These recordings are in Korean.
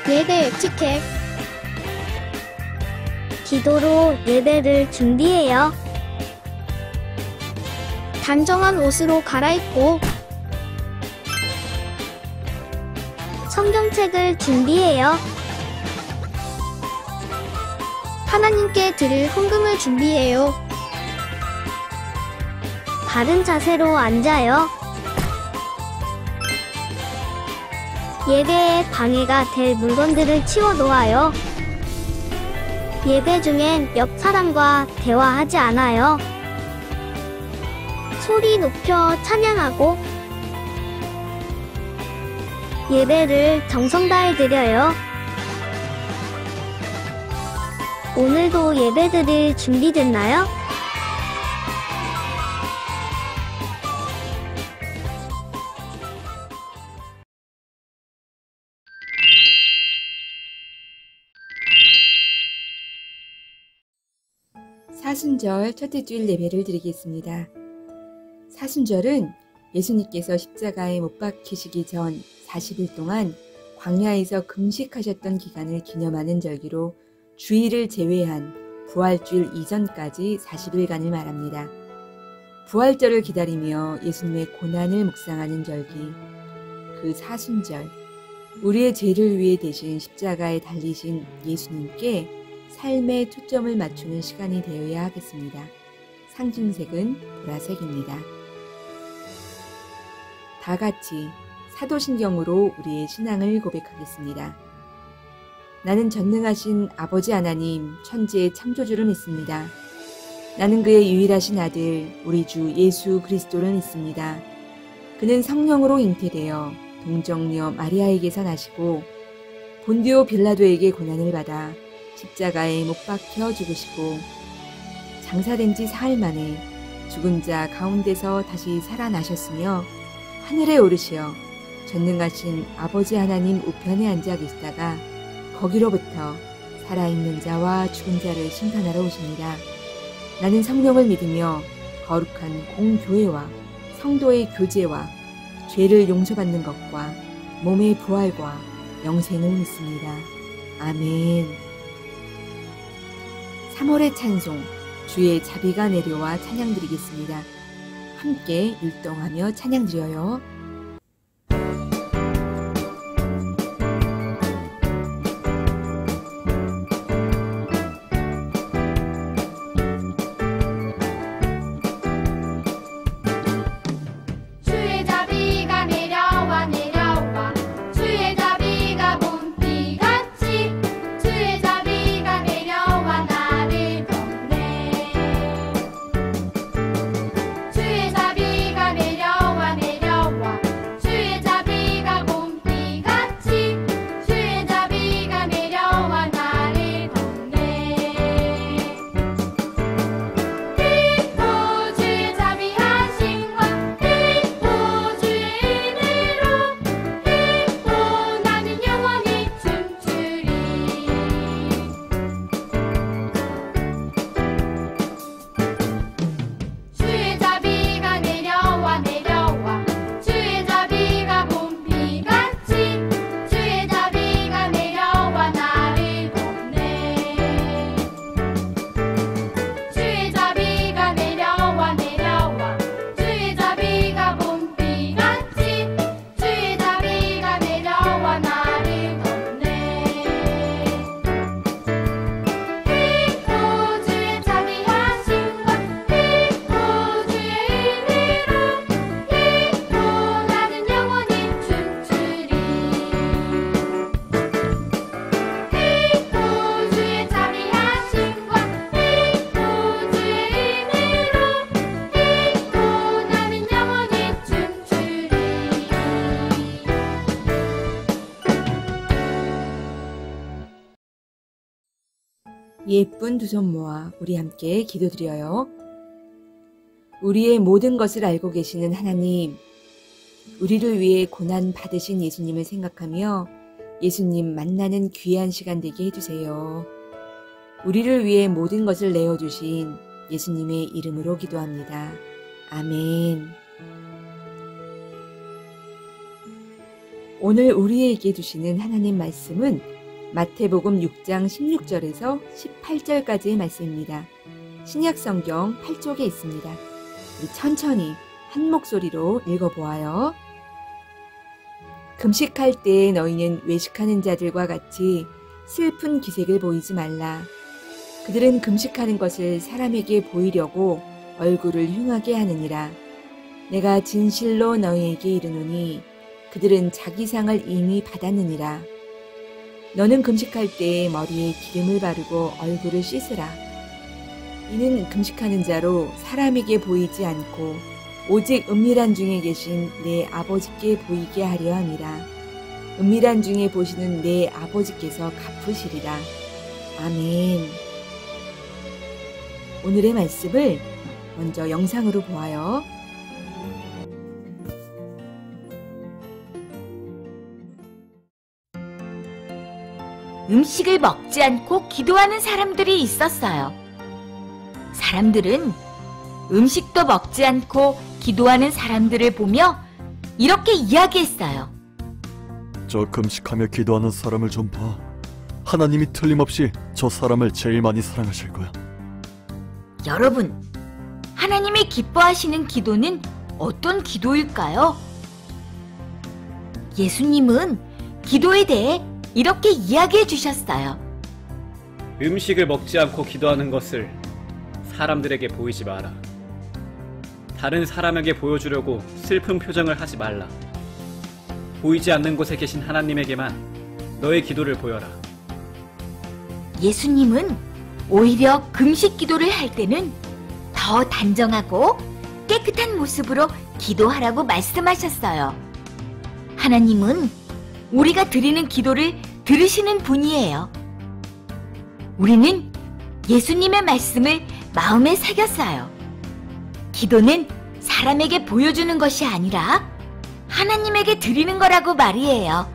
예배 에티켓. 기도로 예배를 준비해요. 단정한 옷으로 갈아입고 성경책을 준비해요. 하나님께 드릴 헌금을 준비해요. 바른 자세로 앉아요. 예배에 방해가 될 물건들을 치워놓아요. 예배 중엔 옆 사람과 대화하지 않아요. 소리 높여 찬양하고 예배를 정성 다해 드려요. 오늘도 예배드릴 준비됐나요? 사순절 첫째 주일 예배를 드리겠습니다. 사순절은 예수님께서 십자가에 못 박히시기 전 40일 동안 광야에서 금식하셨던 기간을 기념하는 절기로 주일을 제외한 부활주일 이전까지 40일간을 말합니다. 부활절을 기다리며 예수님의 고난을 묵상하는 절기, 그 사순절, 우리의 죄를 위해 대신 십자가에 달리신 예수님께 삶의 초점을 맞추는 시간이 되어야 하겠습니다. 상징색은 보라색입니다. 다 같이 사도신경으로 우리의 신앙을 고백하겠습니다. 나는 전능하신 아버지 하나님, 천지의 창조주를 믿습니다. 나는 그의 유일하신 아들, 우리 주 예수 그리스도를 믿습니다. 그는 성령으로 잉태되어 동정녀 마리아에게서 나시고 본디오 빌라도에게 고난을 받아 십자가에 못 박혀 죽으시고 장사된 지 사흘 만에 죽은 자 가운데서 다시 살아나셨으며 하늘에 오르시어 전능하신 아버지 하나님 우편에 앉아 계시다가 거기로부터 살아있는 자와 죽은 자를 심판하러 오십니다. 나는 성령을 믿으며 거룩한 공교회와 성도의 교제와 죄를 용서받는 것과 몸의 부활과 영생을 믿습니다. 아멘. 3월의 찬송, 주의 자비가 내려와 찬양드리겠습니다. 함께 율동하며 찬양드려요. 예쁜 두 손 모아 우리 함께 기도드려요. 우리의 모든 것을 알고 계시는 하나님, 우리를 위해 고난 받으신 예수님을 생각하며 예수님 만나는 귀한 시간 되게 해주세요. 우리를 위해 모든 것을 내어주신 예수님의 이름으로 기도합니다. 아멘. 오늘 우리에게 주시는 하나님 말씀은 마태복음 6장 16절에서 18절까지의 말씀입니다. 신약성경 8쪽에 있습니다. 우리 천천히 한 목소리로 읽어보아요. 금식할 때 너희는 외식하는 자들과 같이 슬픈 기색을 보이지 말라. 그들은 금식하는 것을 사람에게 보이려고 얼굴을 흉하게 하느니라. 내가 진실로 너희에게 이르노니 그들은 자기 상을 이미 받았느니라. 너는 금식할 때 머리에 기름을 바르고 얼굴을 씻으라. 이는 금식하는 자로 사람에게 보이지 않고 오직 은밀한 중에 계신 내 아버지께 보이게 하려 함이라. 은밀한 중에 보시는 내 아버지께서 갚으시리라. 아멘. 오늘의 말씀을 먼저 영상으로 보아요. 음식을 먹지 않고 기도하는 사람들이 있었어요. 사람들은 음식도 먹지 않고 기도하는 사람들을 보며 이렇게 이야기했어요. 저 금식하며 기도하는 사람을 좀 봐. 하나님이 틀림없이 저 사람을 제일 많이 사랑하실 거야. 여러분, 하나님이 기뻐하시는 기도는 어떤 기도일까요? 예수님은 기도에 대해 이렇게 이야기해 주셨어요. 음식을 먹지 않고 기도하는 것을 사람들에게 보이지 마라. 다른 사람에게 보여주려고 슬픈 표정을 하지 말라. 보이지 않는 곳에 계신 하나님에게만 너의 기도를 보여라. 예수님은 오히려 금식 기도를 할 때는 더 단정하고 깨끗한 모습으로 기도하라고 말씀하셨어요. 하나님은 우리가 드리는 기도를 들으시는 분이에요. 우리는 예수님의 말씀을 마음에 새겼어요. 기도는 사람에게 보여주는 것이 아니라 하나님에게 드리는 거라고 말이에요.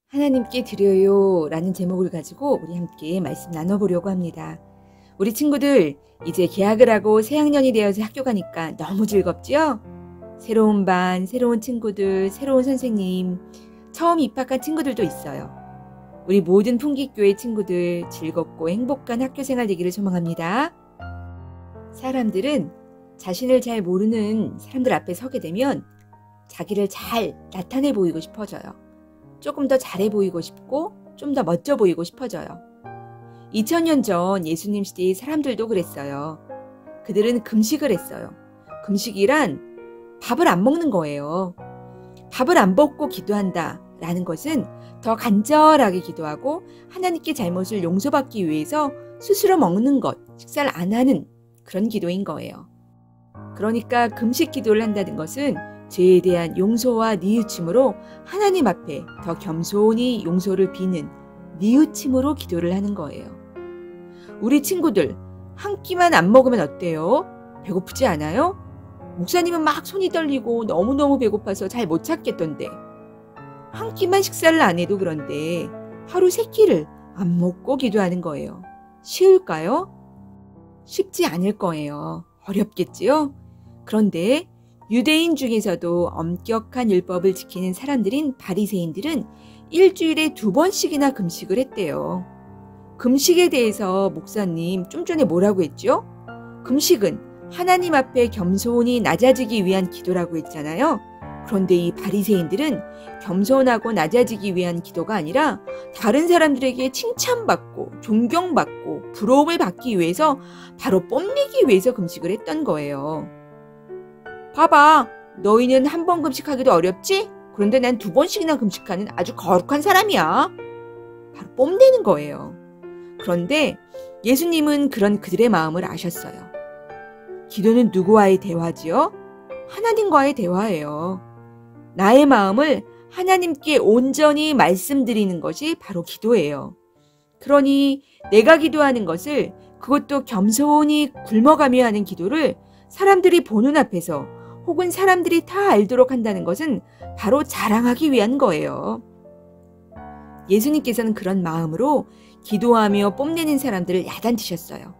하나님께 드려요 라는 제목을 가지고 우리 함께 말씀 나눠보려고 합니다. 우리 친구들 이제 개학을 하고 새학년이 되어서 학교 가니까 너무 즐겁죠? 새로운 반, 새로운 친구들, 새로운 선생님, 처음 입학한 친구들도 있어요. 우리 모든 풍기교회 친구들 즐겁고 행복한 학교생활 되기를 소망합니다. 사람들은 자신을 잘 모르는 사람들 앞에 서게 되면 자기를 잘 나타내 보이고 싶어져요. 조금 더 잘해 보이고 싶고 좀 더 멋져 보이고 싶어져요. 2000년 전 예수님 시대의 사람들도 그랬어요. 그들은 금식을 했어요. 금식이란 밥을 안 먹는 거예요. 밥을 안 먹고 기도한다 라는 것은 더 간절하게 기도하고 하나님께 잘못을 용서받기 위해서 스스로 먹는 것, 식사를 안 하는 그런 기도인 거예요. 그러니까 금식 기도를 한다는 것은 죄에 대한 용서와 뉘우침으로 하나님 앞에 더 겸손히 용서를 비는 뉘우침으로 기도를 하는 거예요. 우리 친구들 한 끼만 안 먹으면 어때요? 배고프지 않아요? 목사님은 막 손이 떨리고 너무너무 배고파서 잘 못 찾겠던데 한 끼만 식사를 안 해도 그런데 하루 3끼를 안 먹고 기도하는 거예요. 쉬울까요? 쉽지 않을 거예요. 어렵겠지요? 그런데 유대인 중에서도 엄격한 율법을 지키는 사람들인 바리새인들은 일주일에 2번씩이나 금식을 했대요. 금식에 대해서 목사님 좀 전에 뭐라고 했죠? 금식은 하나님 앞에 겸손히 낮아지기 위한 기도라고 했잖아요. 그런데 이 바리새인들은 겸손하고 낮아지기 위한 기도가 아니라 다른 사람들에게 칭찬받고 존경받고 부러움을 받기 위해서 바로 뽐내기 위해서 금식을 했던 거예요. 봐봐, 너희는 1번 금식하기도 어렵지? 그런데 난 2번씩이나 금식하는 아주 거룩한 사람이야. 바로 뽐내는 거예요. 그런데 예수님은 그런 그들의 마음을 아셨어요. 기도는 누구와의 대화지요? 하나님과의 대화예요. 나의 마음을 하나님께 온전히 말씀드리는 것이 바로 기도예요. 그러니 내가 기도하는 것을 그것도 겸손히 굶어가며 하는 기도를 사람들이 보는 앞에서 혹은 사람들이 다 알도록 한다는 것은 바로 자랑하기 위한 거예요. 예수님께서는 그런 마음으로 기도하며 뽐내는 사람들을 야단치셨어요.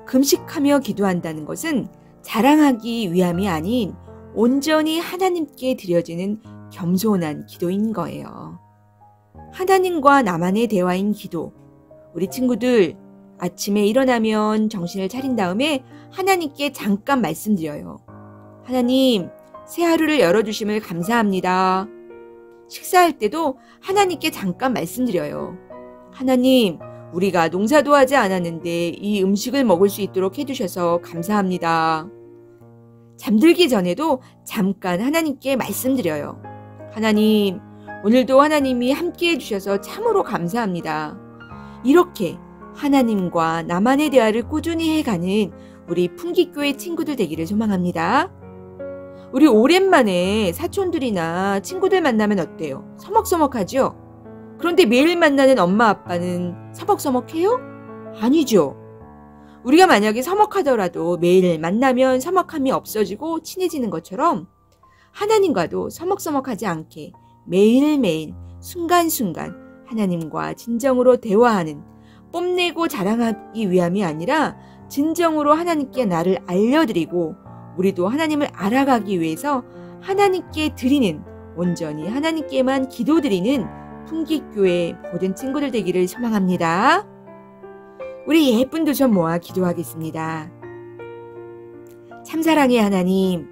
금식하며 기도한다는 것은 자랑하기 위함이 아닌 온전히 하나님께 드려지는 겸손한 기도인 거예요. 하나님과 나만의 대화인 기도. 우리 친구들, 아침에 일어나면 정신을 차린 다음에 하나님께 잠깐 말씀드려요. 하나님, 새 하루를 열어주심을 감사합니다. 식사할 때도 하나님께 잠깐 말씀드려요. 하나님, 우리가 농사도 하지 않았는데 이 음식을 먹을 수 있도록 해주셔서 감사합니다. 잠들기 전에도 잠깐 하나님께 말씀드려요. 하나님, 오늘도 하나님이 함께 해주셔서 참으로 감사합니다. 이렇게 하나님과 나만의 대화를 꾸준히 해가는 우리 풍기교회 친구들 되기를 소망합니다. 우리 오랜만에 사촌들이나 친구들 만나면 어때요? 서먹서먹하죠? 그런데 매일 만나는 엄마 아빠는 서먹서먹해요? 아니죠. 우리가 만약에 서먹하더라도 매일 만나면 서먹함이 없어지고 친해지는 것처럼 하나님과도 서먹서먹하지 않게 매일매일 순간순간 하나님과 진정으로 대화하는, 뽐내고 자랑하기 위함이 아니라 진정으로 하나님께 나를 알려드리고 우리도 하나님을 알아가기 위해서 하나님께 드리는, 온전히 하나님께만 기도드리는 풍기교회 모든 친구들 되기를 소망합니다. 우리 예쁜 두 손 모아 기도하겠습니다. 참사랑의 하나님,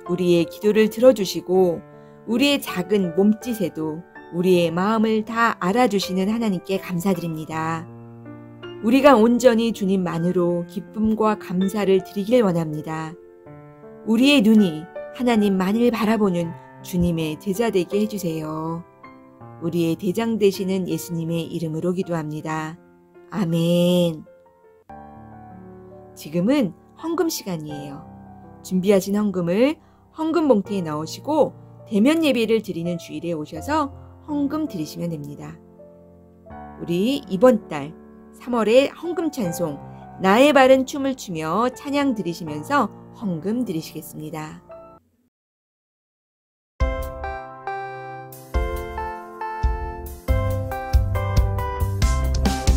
우리의 기도를 들어주시고 우리의 작은 몸짓에도 우리의 마음을 다 알아주시는 하나님께 감사드립니다. 우리가 온전히 주님만으로 기쁨과 감사를 드리길 원합니다. 우리의 눈이 하나님만을 바라보는 주님의 제자 되게 해주세요. 우리의 대장 되시는 예수님의 이름으로 기도합니다. 아멘. 지금은 헌금 시간이에요. 준비하신 헌금을 헌금 봉투에 넣으시고 대면 예배를 드리는 주일에 오셔서 헌금 드리시면 됩니다. 우리 이번 달 3월에 헌금 찬송 나의 바른 춤을 추며 찬양 드리시면서 헌금 드리시겠습니다.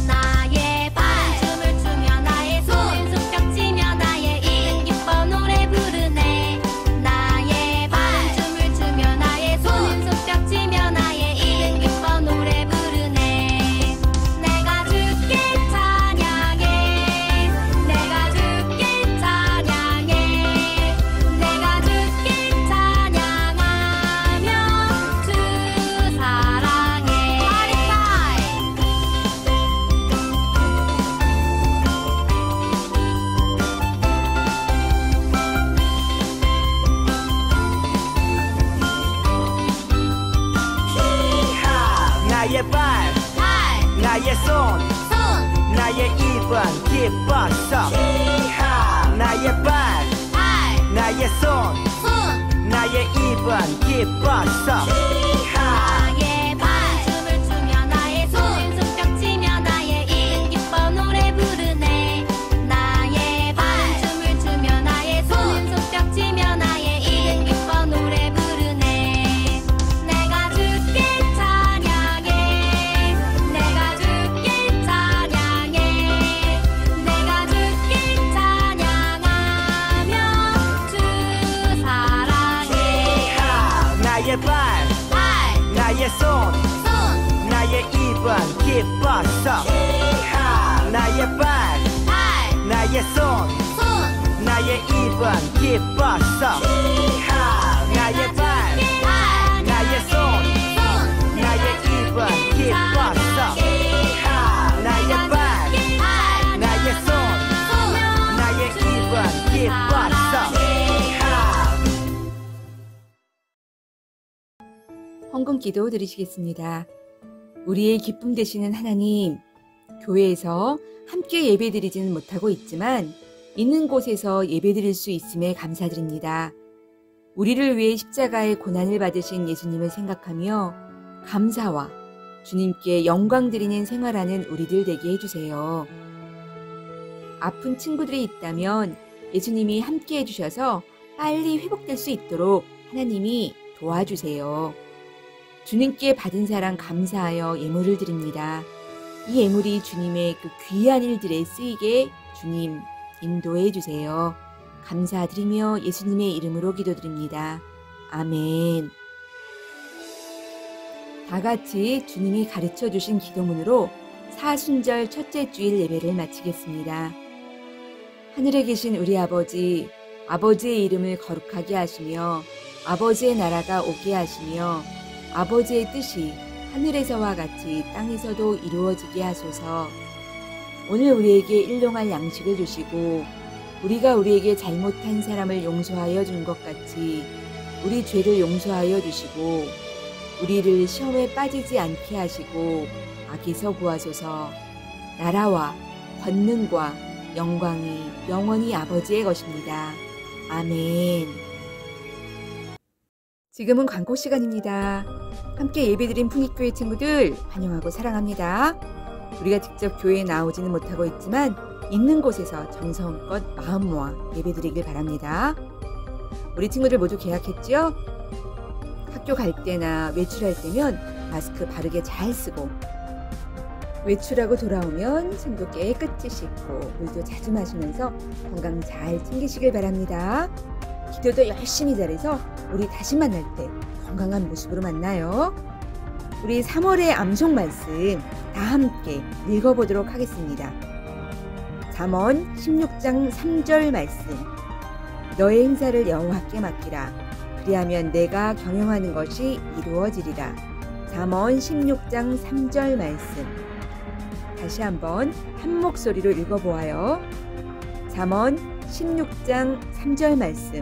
나의 춤을 추며 나의 손 손뼉 치며 나의 입 기뻐 노래 부르네. 나의 춤을 추며 나의 손 손뼉 치며 나의 입 기뻐 노래 부르네. 내가 주께 찬양해. 내가 주께 찬양해. 내가 주께 찬양하며 주 사랑해. 나의 발, 나의 손, 나의 입은 기뻤어. 나의 발, 나의 손, 나의 입은 기뻤어. 나의 춤을 추며 나의 손 손뼉 치며 나의 입 기뻐 노래 부르네. 나의 춤을 추며 나의 손 손뼉 치며 나의 입 기뻐 노래 부르네. 내가 주께 찬양해. 내가 주께 찬양해. 내가 주께 찬양하며 주 사랑해. 나의 발, 나의 손, 나의 입은 기뻤어. 나의 발, 나의 손, 나의 입은 기뻤어. 나의 발, 나의 손, 나의 입은 기뻤어. 나의 발, 나의 손, 나의 입은 기뻤어. 헌금 기도 드리시겠습니다. 우리의 기쁨 되시는 하나님, 교회에서 함께 예배드리지는 못하고 있지만 있는 곳에서 예배드릴 수 있음에 감사드립니다. 우리를 위해 십자가의 고난을 받으신 예수님을 생각하며 감사와 주님께 영광 드리는 생활하는 우리들 되게 해주세요. 아픈 친구들이 있다면 예수님이 함께 해주셔서 빨리 회복될 수 있도록 하나님이 도와주세요. 주님께 받은 사랑 감사하여 예물을 드립니다. 이 예물이 주님의 그 귀한 일들에 쓰이게 주님 인도해 주세요. 감사드리며 예수님의 이름으로 기도드립니다. 아멘. 다 같이 주님이 가르쳐 주신 기도문으로 사순절 첫째 주일 예배를 마치겠습니다. 하늘에 계신 우리 아버지, 아버지의 이름을 거룩하게 하시며 아버지의 나라가 오게 하시며 아버지의 뜻이 하늘에서와 같이 땅에서도 이루어지게 하소서. 오늘 우리에게 일용할 양식을 주시고 우리가 우리에게 잘못한 사람을 용서하여 준 것 같이 우리 죄를 용서하여 주시고 우리를 시험에 빠지지 않게 하시고 악에서 구하소서. 나라와 권능과 영광이 영원히 아버지의 것입니다. 아멘. 지금은 광고 시간입니다. 함께 예배드린 풍익교회 친구들 환영하고 사랑합니다. 우리가 직접 교회에 나오지는 못하고 있지만 있는 곳에서 정성껏 마음 모아 예배드리길 바랍니다. 우리 친구들 모두 계약했죠? 학교 갈 때나 외출할 때면 마스크 바르게 잘 쓰고 외출하고 돌아오면 손도 깨끗이 씻고 물도 자주 마시면서 건강 잘 챙기시길 바랍니다. 기도도 열심히 잘해서 우리 다시 만날 때 건강한 모습으로 만나요. 우리 3월의 암송 말씀 다 함께 읽어보도록 하겠습니다. 잠언 16장 3절 말씀. 너의 행사를 여호와께 맡기라. 그리하면 내가 경영하는 것이 이루어지리라. 잠언 16장 3절 말씀. 다시 한번 한 목소리로 읽어보아요. 잠언 16장 3절 말씀.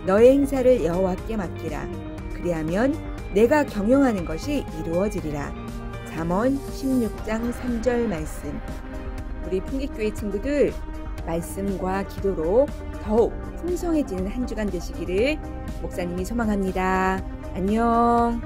너의 행사를 여호와께 맡기라. 그리하면 내가 경영하는 것이 이루어지리라. 잠언 16장 3절 말씀. 우리 풍기교회 친구들 말씀과 기도로 더욱 풍성해지는 한 주간 되시기를 목사님이 소망합니다. 안녕.